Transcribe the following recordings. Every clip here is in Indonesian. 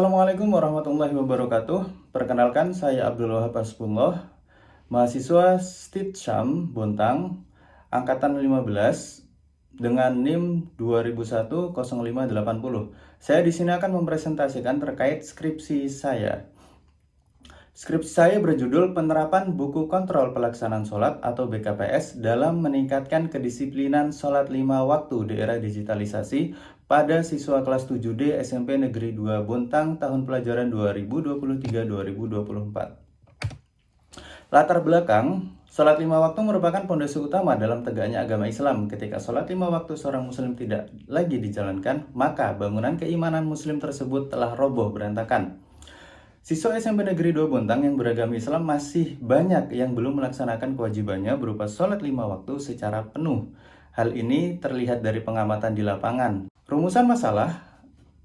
Assalamualaikum warahmatullahi wabarakatuh. Perkenalkan, saya Abdul Wahab Hasbullah, mahasiswa Stitsham Bontang, angkatan 15 dengan NIM 2001-0580. Saya di sini akan mempresentasikan terkait skripsi saya. Skripsi saya berjudul Penerapan Buku Kontrol Pelaksanaan Sholat atau BKPS dalam meningkatkan kedisiplinan sholat 5 waktu di era digitalisasi pada siswa kelas 7D SMP Negeri 2 Bontang tahun pelajaran 2023-2024. Latar belakang, sholat 5 waktu merupakan pondasi utama dalam tegaknya agama Islam. Ketika sholat 5 waktu seorang muslim tidak lagi dijalankan, maka bangunan keimanan muslim tersebut telah roboh berantakan. Siswa SMP Negeri 2 Bontang yang beragama Islam masih banyak yang belum melaksanakan kewajibannya berupa sholat 5 waktu secara penuh. Hal ini terlihat dari pengamatan di lapangan. Rumusan masalah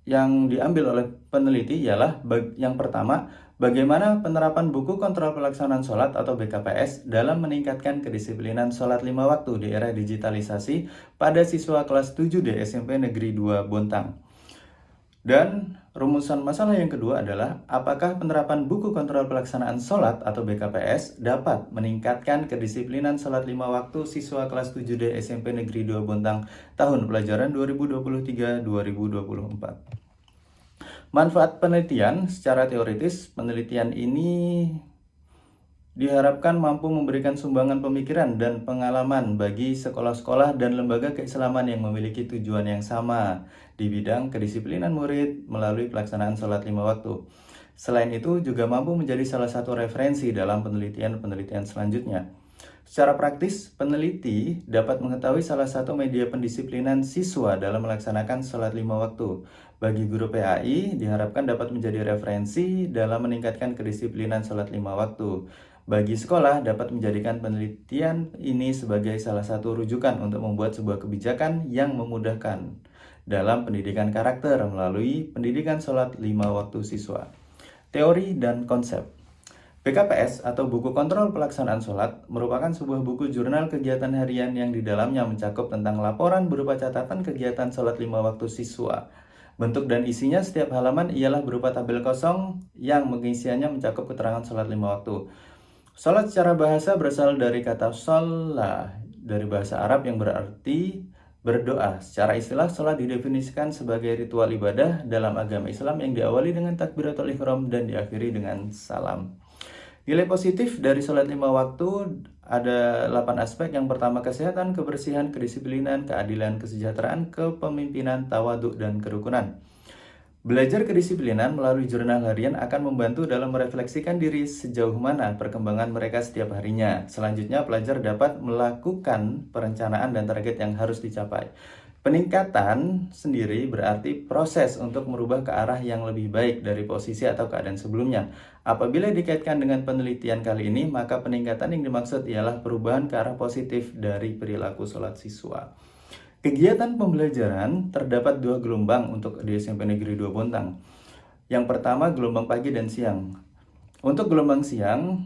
yang diambil oleh peneliti ialah yang pertama, bagaimana penerapan buku kontrol pelaksanaan sholat atau BKPS dalam meningkatkan kedisiplinan sholat 5 waktu di era digitalisasi pada siswa kelas 7D SMP Negeri 2 Bontang. Dan rumusan masalah yang kedua adalah apakah penerapan buku kontrol pelaksanaan sholat atau BKPS dapat meningkatkan kedisiplinan sholat 5 waktu siswa kelas 7D SMP Negeri 2 Bontang tahun pelajaran 2023-2024. Manfaat penelitian secara teoritis, penelitian ini diharapkan mampu memberikan sumbangan pemikiran dan pengalaman bagi sekolah-sekolah dan lembaga keislaman yang memiliki tujuan yang sama di bidang kedisiplinan murid melalui pelaksanaan sholat 5 waktu. Selain itu, juga mampu menjadi salah satu referensi dalam penelitian-penelitian selanjutnya. Secara praktis, peneliti dapat mengetahui salah satu media pendisiplinan siswa dalam melaksanakan sholat 5 waktu. Bagi guru PAI, diharapkan dapat menjadi referensi dalam meningkatkan kedisiplinan sholat 5 waktu. Bagi sekolah, dapat menjadikan penelitian ini sebagai salah satu rujukan untuk membuat sebuah kebijakan yang memudahkan dalam pendidikan karakter melalui pendidikan sholat 5 waktu siswa. Teori dan konsep. BKPS atau Buku Kontrol Pelaksanaan Sholat merupakan sebuah buku jurnal kegiatan harian yang di dalamnya mencakup tentang laporan berupa catatan kegiatan sholat 5 waktu siswa. Bentuk dan isinya setiap halaman ialah berupa tabel kosong yang mengisiannya mencakup keterangan sholat 5 waktu. Sholat secara bahasa berasal dari kata sholah, dari bahasa Arab yang berarti berdoa. Secara istilah, sholat didefinisikan sebagai ritual ibadah dalam agama Islam yang diawali dengan takbiratul ihram dan diakhiri dengan salam. Nilai positif dari sholat 5 waktu ada 8 aspek. Yang pertama, kesehatan, kebersihan, kedisiplinan, keadilan, kesejahteraan, kepemimpinan, tawaduk, dan kerukunan. Belajar kedisiplinan melalui jurnal harian akan membantu dalam merefleksikan diri sejauh mana perkembangan mereka setiap harinya. Selanjutnya, pelajar dapat melakukan perencanaan dan target yang harus dicapai. Peningkatan sendiri berarti proses untuk merubah ke arah yang lebih baik dari posisi atau keadaan sebelumnya. Apabila dikaitkan dengan penelitian kali ini, maka peningkatan yang dimaksud ialah perubahan ke arah positif dari perilaku sholat siswa. Kegiatan pembelajaran terdapat 2 gelombang untuk di SMP Negeri 2 Bontang. Yang pertama, gelombang pagi dan siang. Untuk gelombang siang,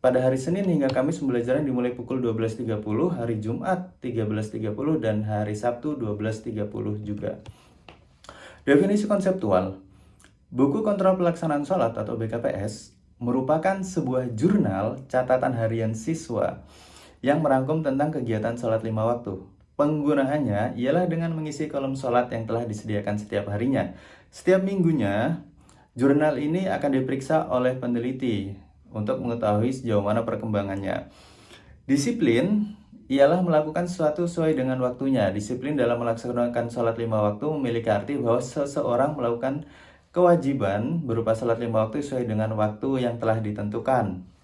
pada hari Senin hingga Kamis pembelajaran dimulai pukul 12.30, hari Jumat 13.30, dan hari Sabtu 12.30 juga. Definisi konseptual. Buku Kontrol Pelaksanaan Sholat atau BKPS merupakan sebuah jurnal catatan harian siswa yang merangkum tentang kegiatan sholat 5 waktu. Penggunaannya ialah dengan mengisi kolom sholat yang telah disediakan setiap harinya. Setiap minggunya, jurnal ini akan diperiksa oleh peneliti untuk mengetahui sejauh mana perkembangannya. Disiplin ialah melakukan sesuatu sesuai dengan waktunya. Disiplin dalam melaksanakan sholat 5 waktu memiliki arti bahwa seseorang melakukan kewajiban berupa sholat 5 waktu sesuai dengan waktu yang telah ditentukan.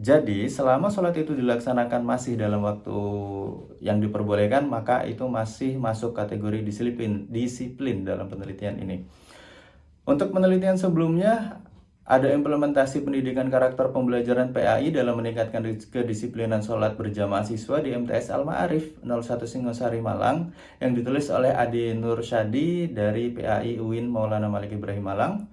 Jadi, selama sholat itu dilaksanakan masih dalam waktu yang diperbolehkan, maka itu masih masuk kategori disiplin dalam penelitian ini. Untuk penelitian sebelumnya, ada implementasi pendidikan karakter pembelajaran PAI dalam meningkatkan kedisiplinan sholat berjamaah siswa di MTS Al-Ma'arif 01 Singosari Malang yang ditulis oleh Adi Nur Syadi dari PAI UIN Maulana Malik Ibrahim Malang.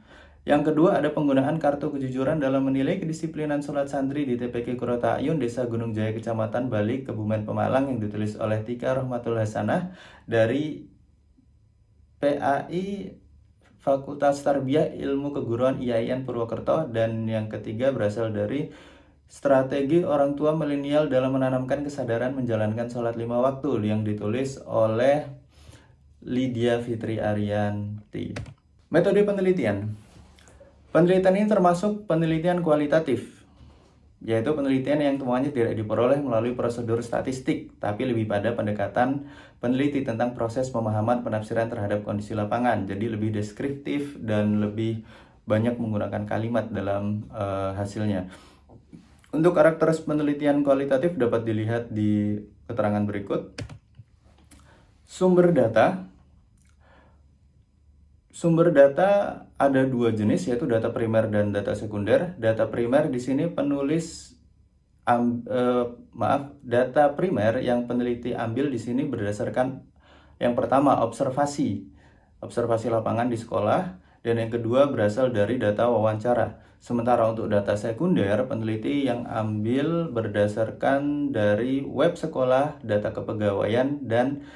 Yang kedua, ada penggunaan kartu kejujuran dalam menilai kedisiplinan sholat santri di TPK Kurota Ayun, Desa Gunung Jaya, Kecamatan Balik, Kebumen Pemalang yang ditulis oleh Tika Rahmatul Hasanah dari PAI Fakultas Tarbiyah Ilmu Keguruan IAIN Purwokerto, dan yang ketiga berasal dari Strategi Orang Tua Milenial dalam Menanamkan Kesadaran Menjalankan Sholat 5 Waktu yang ditulis oleh Lydia Fitri Arianti. Metode penelitian. Penelitian ini termasuk penelitian kualitatif, yaitu penelitian yang temuannya tidak diperoleh melalui prosedur statistik, tapi lebih pada pendekatan peneliti tentang proses pemahaman penafsiran terhadap kondisi lapangan. Jadi lebih deskriptif dan lebih banyak menggunakan kalimat dalam hasilnya. Untuk karakter penelitian kualitatif dapat dilihat di keterangan berikut. Sumber data. Sumber data ada dua jenis, yaitu data primer dan data sekunder. Data primer di sini data primer yang peneliti ambil di sini berdasarkan yang pertama observasi lapangan di sekolah, dan yang kedua berasal dari data wawancara. Sementara untuk data sekunder, peneliti yang ambil berdasarkan dari web sekolah, data kepegawaian, dan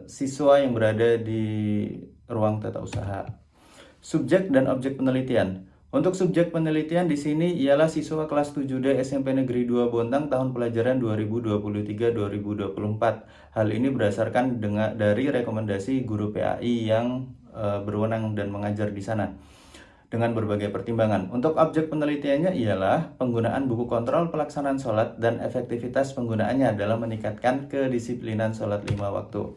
siswa yang berada di ruang tata usaha. Subjek dan objek penelitian. Untuk subjek penelitian di sini ialah siswa kelas 7D SMP Negeri 2 Bontang tahun pelajaran 2023-2024. Hal ini berdasarkan dari rekomendasi guru PAI yang berwenang dan mengajar di sana dengan berbagai pertimbangan. Untuk objek penelitiannya ialah penggunaan buku kontrol pelaksanaan sholat dan efektivitas penggunaannya dalam meningkatkan kedisiplinan sholat 5 waktu.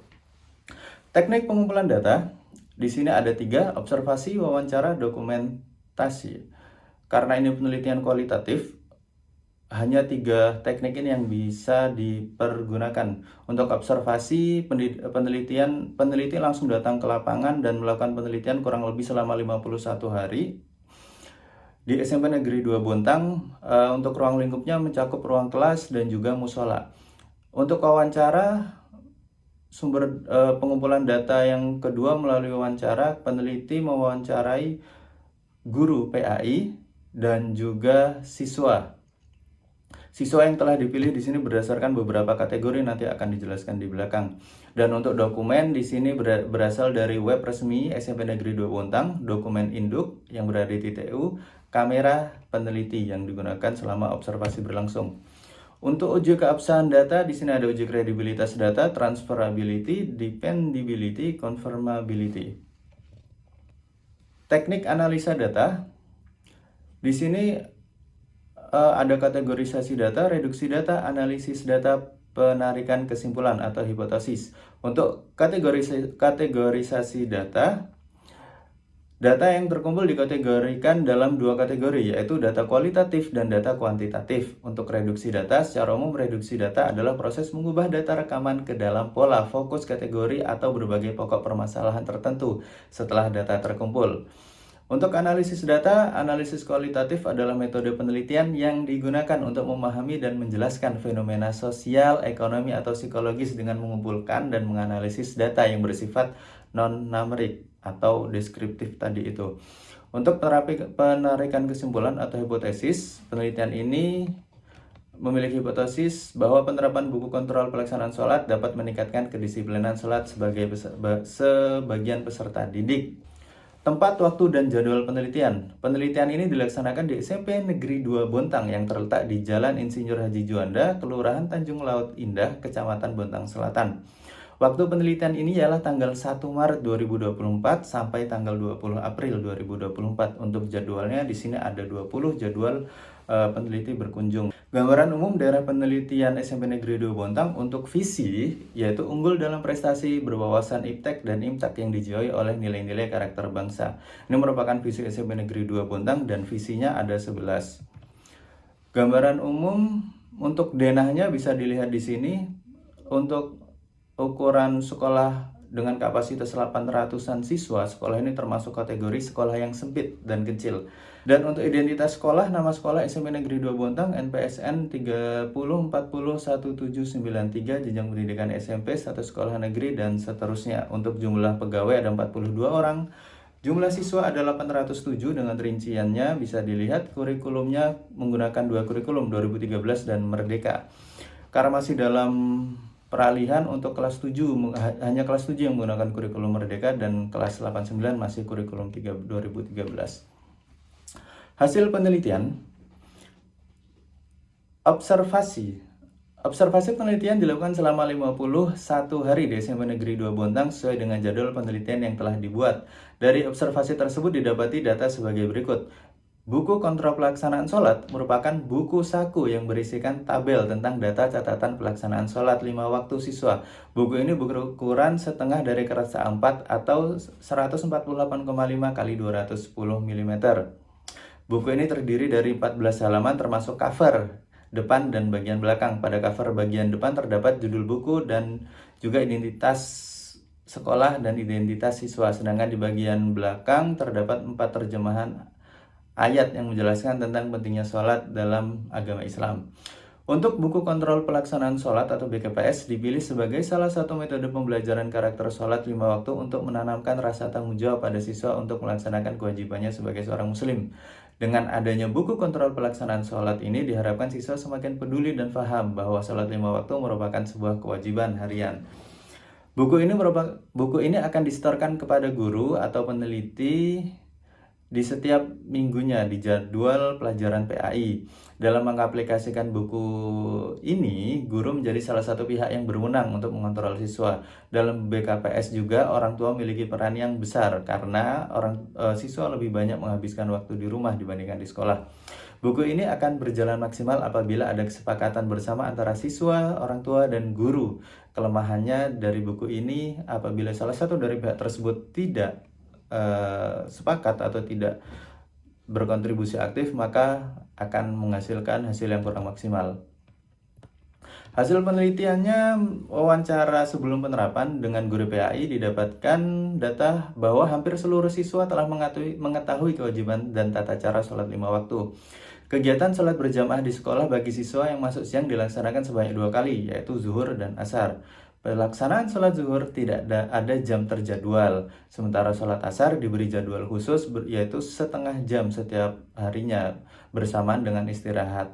Teknik pengumpulan data. Di sini ada 3, observasi, wawancara, dokumentasi. Karena ini penelitian kualitatif, hanya 3 teknik ini yang bisa dipergunakan. Untuk observasi, peneliti langsung datang ke lapangan dan melakukan penelitian kurang lebih selama 51 hari. Di SMP Negeri 2 Bontang, untuk ruang lingkupnya mencakup ruang kelas dan juga musola. Untuk wawancara, sumber pengumpulan data yang kedua melalui wawancara, peneliti mewawancarai guru PAI dan juga siswa. Siswa yang telah dipilih di sini berdasarkan beberapa kategori, nanti akan dijelaskan di belakang. Dan untuk dokumen di sini berasal dari web resmi SMP Negeri 2 Bontang, dokumen induk yang berada di TU, kamera peneliti yang digunakan selama observasi berlangsung. Untuk uji keabsahan data, di sini ada uji kredibilitas data, transferability, dependability, confirmability. Teknik analisa data. Di sini ada kategorisasi data, reduksi data, analisis data, penarikan kesimpulan atau hipotesis. Untuk kategorisasi data, data yang terkumpul dikategorikan dalam 2 kategori, yaitu data kualitatif dan data kuantitatif. Untuk reduksi data, secara umum reduksi data adalah proses mengubah data rekaman ke dalam pola, fokus, kategori, atau berbagai pokok permasalahan tertentu setelah data terkumpul. Untuk analisis data, analisis kualitatif adalah metode penelitian yang digunakan untuk memahami dan menjelaskan fenomena sosial, ekonomi, atau psikologis dengan mengumpulkan dan menganalisis data yang bersifat non-numerik atau deskriptif tadi itu. Untuk penarikan kesimpulan atau hipotesis, penelitian ini memiliki hipotesis bahwa penerapan buku kontrol pelaksanaan sholat dapat meningkatkan kedisiplinan sholat sebagian peserta didik. Tempat, waktu, dan jadwal penelitian. Penelitian ini dilaksanakan di SMP Negeri 2 Bontang yang terletak di Jalan Insinyur Haji Juanda, Kelurahan Tanjung Laut Indah, Kecamatan Bontang Selatan. Waktu penelitian ini ialah tanggal 1 Maret 2024 sampai tanggal 20 April 2024. Untuk jadwalnya di sini ada 20 jadwal peneliti berkunjung. Gambaran umum daerah penelitian SMP Negeri 2 Bontang untuk visi, yaitu unggul dalam prestasi berwawasan IPTEK dan IMTAK yang dijiwai oleh nilai-nilai karakter bangsa. Ini merupakan visi SMP Negeri 2 Bontang dan visinya ada 11. Gambaran umum untuk denahnya bisa dilihat di sini. Untuk ukuran sekolah dengan kapasitas 800-an siswa, sekolah ini termasuk kategori sekolah yang sempit dan kecil. Dan untuk identitas sekolah, nama sekolah SMP Negeri 2 Bontang, NPSN 30401793, jenjang pendidikan SMP, status sekolah negeri, dan seterusnya. Untuk jumlah pegawai ada 42 orang. Jumlah siswa ada 807 dengan rinciannya bisa dilihat. Kurikulumnya menggunakan 2 kurikulum, 2013 dan Merdeka. Karena masih dalam peralihan untuk kelas 7, hanya kelas 7 yang menggunakan kurikulum Merdeka dan kelas 8-9 masih kurikulum 2013. Hasil penelitian, Observasi penelitian dilakukan selama 51 hari di SMP Negeri 2 Bontang sesuai dengan jadwal penelitian yang telah dibuat. Dari observasi tersebut didapati data sebagai berikut. Buku Kontrol Pelaksanaan Sholat merupakan buku saku yang berisikan tabel tentang data catatan pelaksanaan sholat 5 waktu siswa. Buku ini berukuran setengah dari kertas A4 atau 148,5 x 210 mm. Buku ini terdiri dari 14 halaman termasuk cover depan dan bagian belakang. Pada cover bagian depan terdapat judul buku dan juga identitas sekolah dan identitas siswa. Sedangkan di bagian belakang terdapat 4 terjemahan ayat yang menjelaskan tentang pentingnya sholat dalam agama Islam. Untuk buku kontrol pelaksanaan sholat atau BKPS dipilih sebagai salah satu metode pembelajaran karakter sholat 5 waktu untuk menanamkan rasa tanggung jawab pada siswa untuk melaksanakan kewajibannya sebagai seorang muslim. Dengan adanya buku kontrol pelaksanaan sholat ini diharapkan siswa semakin peduli dan paham bahwa sholat 5 waktu merupakan sebuah kewajiban harian. Buku ini akan disetorkan kepada guru atau peneliti di setiap minggunya di jadwal pelajaran PAI. Dalam mengaplikasikan buku ini, guru menjadi salah satu pihak yang berwenang untuk mengontrol siswa. Dalam BKPS juga orang tua memiliki peran yang besar karena siswa lebih banyak menghabiskan waktu di rumah dibandingkan di sekolah. Buku ini akan berjalan maksimal apabila ada kesepakatan bersama antara siswa, orang tua, dan guru. Kelemahannya dari buku ini apabila salah satu dari pihak tersebut tidak sepakat atau tidak berkontribusi aktif, maka akan menghasilkan hasil yang kurang maksimal. Hasil penelitiannya, wawancara sebelum penerapan dengan guru PAI didapatkan data bahwa hampir seluruh siswa telah mengetahui kewajiban dan tata cara sholat 5 waktu. Kegiatan sholat berjamaah di sekolah bagi siswa yang masuk siang dilaksanakan sebanyak 2 kali, yaitu zuhur dan asar. Pelaksanaan sholat zuhur tidak ada jam terjadwal, sementara sholat asar diberi jadwal khusus yaitu setengah jam setiap harinya bersamaan dengan istirahat.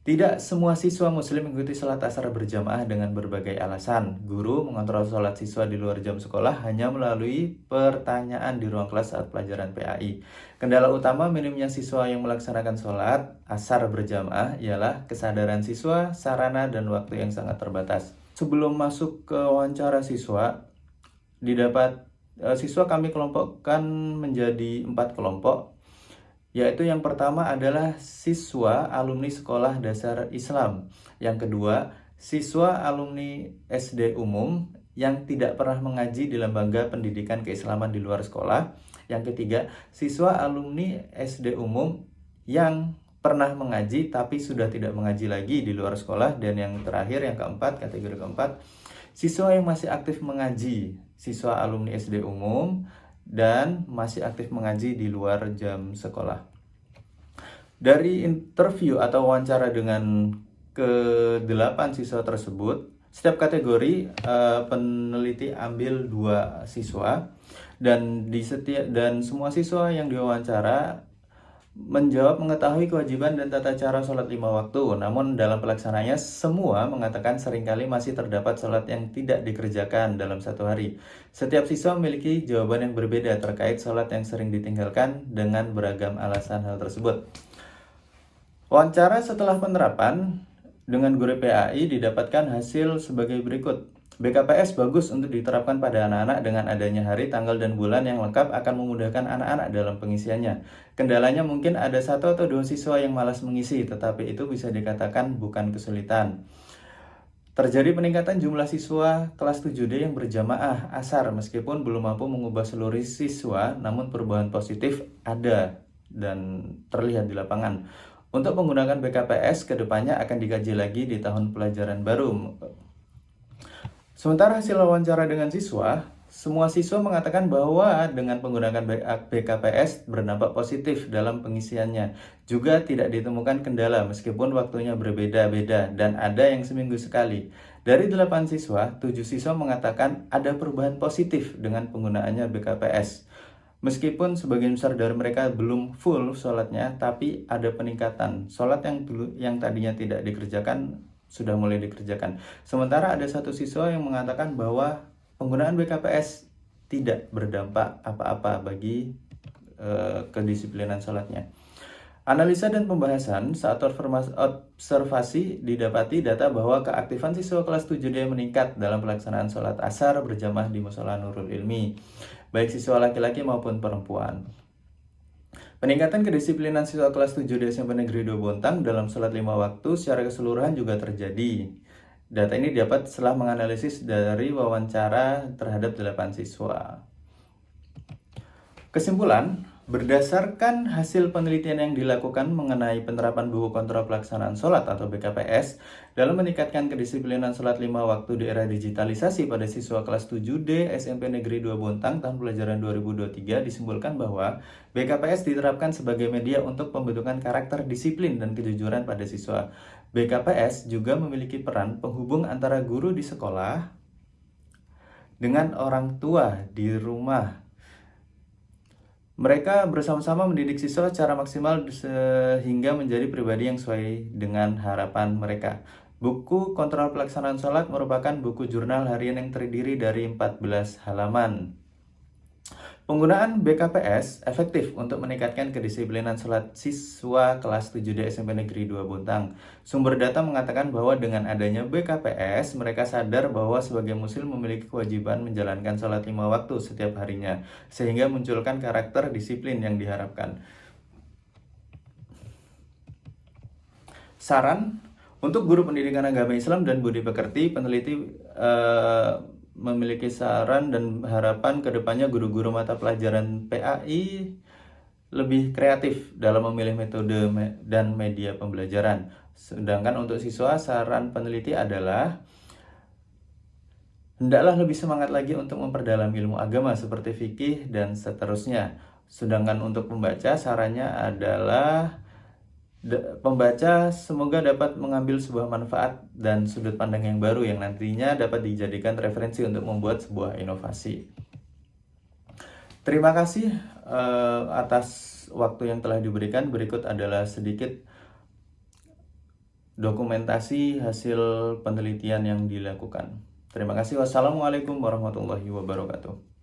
Tidak semua siswa muslim mengikuti sholat asar berjamaah dengan berbagai alasan. Guru mengontrol sholat siswa di luar jam sekolah hanya melalui pertanyaan di ruang kelas saat pelajaran PAI. Kendala utama minimnya siswa yang melaksanakan sholat asar berjamaah ialah kesadaran siswa, sarana, dan waktu yang sangat terbatas. Sebelum masuk ke wawancara siswa, siswa kami kelompokkan menjadi 4 kelompok, yaitu yang pertama adalah siswa alumni sekolah dasar Islam, yang kedua siswa alumni SD umum yang tidak pernah mengaji di lembaga pendidikan keislaman di luar sekolah, yang ketiga siswa alumni SD umum yang pernah mengaji tapi sudah tidak mengaji lagi di luar sekolah, dan yang terakhir, yang keempat, kategori keempat, siswa yang masih aktif mengaji, siswa alumni SD umum dan masih aktif mengaji di luar jam sekolah. Dari interview atau wawancara dengan ke-8 siswa tersebut, setiap kategori peneliti ambil 2 siswa, dan semua siswa yang diwawancara menjawab mengetahui kewajiban dan tata cara sholat 5 waktu. Namun dalam pelaksanaannya semua mengatakan seringkali masih terdapat sholat yang tidak dikerjakan dalam satu hari. Setiap siswa memiliki jawaban yang berbeda terkait sholat yang sering ditinggalkan dengan beragam alasan hal tersebut. Wawancara setelah penerapan dengan guru PAI didapatkan hasil sebagai berikut. BKPS bagus untuk diterapkan pada anak-anak. Dengan adanya hari, tanggal, dan bulan yang lengkap akan memudahkan anak-anak dalam pengisiannya. Kendalanya mungkin ada 1 atau 2 siswa yang malas mengisi, tetapi itu bisa dikatakan bukan kesulitan. Terjadi peningkatan jumlah siswa kelas 7D yang berjamaah asar meskipun belum mampu mengubah seluruh siswa, namun perubahan positif ada dan terlihat di lapangan. Untuk menggunakan BKPS kedepannya akan dikaji lagi di tahun pelajaran baru. Sementara hasil wawancara dengan siswa, semua siswa mengatakan bahwa dengan penggunaan BKPS berdampak positif dalam pengisiannya. Juga tidak ditemukan kendala meskipun waktunya berbeda-beda dan ada yang seminggu sekali. Dari 8 siswa, 7 siswa mengatakan ada perubahan positif dengan penggunaannya BKPS. Meskipun sebagian besar dari mereka belum full sholatnya, tapi ada peningkatan. Sholat yang tadinya tidak dikerjakan sudah mulai dikerjakan. Sementara ada satu siswa yang mengatakan bahwa penggunaan BKPS tidak berdampak apa-apa bagi kedisiplinan sholatnya. Analisa dan pembahasan saat observasi didapati data bahwa keaktifan siswa kelas 7D meningkat dalam pelaksanaan sholat asar berjamaah di Mushola Nurul Ilmi, baik siswa laki-laki maupun perempuan. Peningkatan kedisiplinan siswa kelas 7D SMP Negeri 2 Bontang dalam sholat 5 waktu secara keseluruhan juga terjadi. Data ini dapat setelah menganalisis dari wawancara terhadap 8 siswa. Kesimpulan, berdasarkan hasil penelitian yang dilakukan mengenai penerapan buku kontrol pelaksanaan sholat atau BKPS dalam meningkatkan kedisiplinan sholat 5 waktu di era digitalisasi pada siswa kelas 7D SMP Negeri 2 Bontang tahun pelajaran 2023 disimpulkan bahwa BKPS diterapkan sebagai media untuk pembentukan karakter disiplin dan kejujuran pada siswa. BKPS juga memiliki peran penghubung antara guru di sekolah dengan orang tua di rumah. Mereka bersama-sama mendidik siswa secara maksimal sehingga menjadi pribadi yang sesuai dengan harapan mereka. Buku Kontrol Pelaksanaan Sholat merupakan buku jurnal harian yang terdiri dari 14 halaman. Penggunaan BKPS efektif untuk meningkatkan kedisiplinan sholat siswa kelas 7D SMP Negeri 2 Bontang. Sumber data mengatakan bahwa dengan adanya BKPS, mereka sadar bahwa sebagai muslim memiliki kewajiban menjalankan sholat 5 waktu setiap harinya, sehingga munculkan karakter disiplin yang diharapkan. Saran untuk guru pendidikan agama Islam dan budi pekerti, peneliti memiliki saran dan harapan kedepannya guru-guru mata pelajaran PAI lebih kreatif dalam memilih metode dan media pembelajaran. Sedangkan untuk siswa, saran peneliti adalah hendaklah lebih semangat lagi untuk memperdalam ilmu agama seperti fikih dan seterusnya. Sedangkan untuk pembaca, sarannya adalah pembaca semoga dapat mengambil sebuah manfaat dan sudut pandang yang baru yang nantinya dapat dijadikan referensi untuk membuat sebuah inovasi. Terima kasih atas waktu yang telah diberikan. Berikut adalah sedikit dokumentasi hasil penelitian yang dilakukan. Terima kasih. Wassalamualaikum warahmatullahi wabarakatuh.